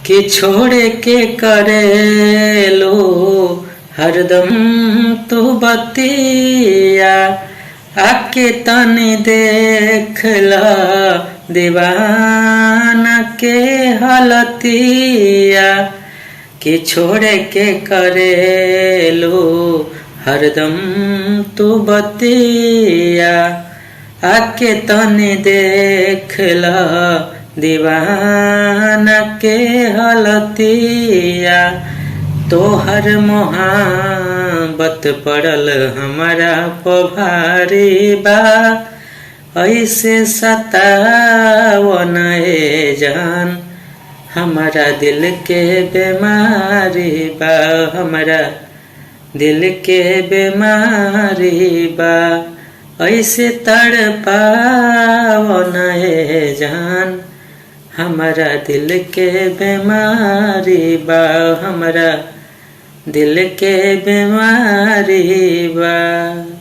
कि छोड़े के करे लो हरदम तू बतिया, आके तनी देखला दीवाना के हालतिया। कि छोड़े के करे लो हरदम तू बतिया, आके तनी देखला दीवाना के हालतिया। तोहर मोहब्बत पड़ल हमारा पभारी बा, ऐसे सतावन ए जान हमारा दिल के बीमारी बा, हमारा दिल के बीमारी बा। ऐसे तड़पावन ए जान हमारा दिल के बीमारी बा, हमारा दिल के बीमारी बा।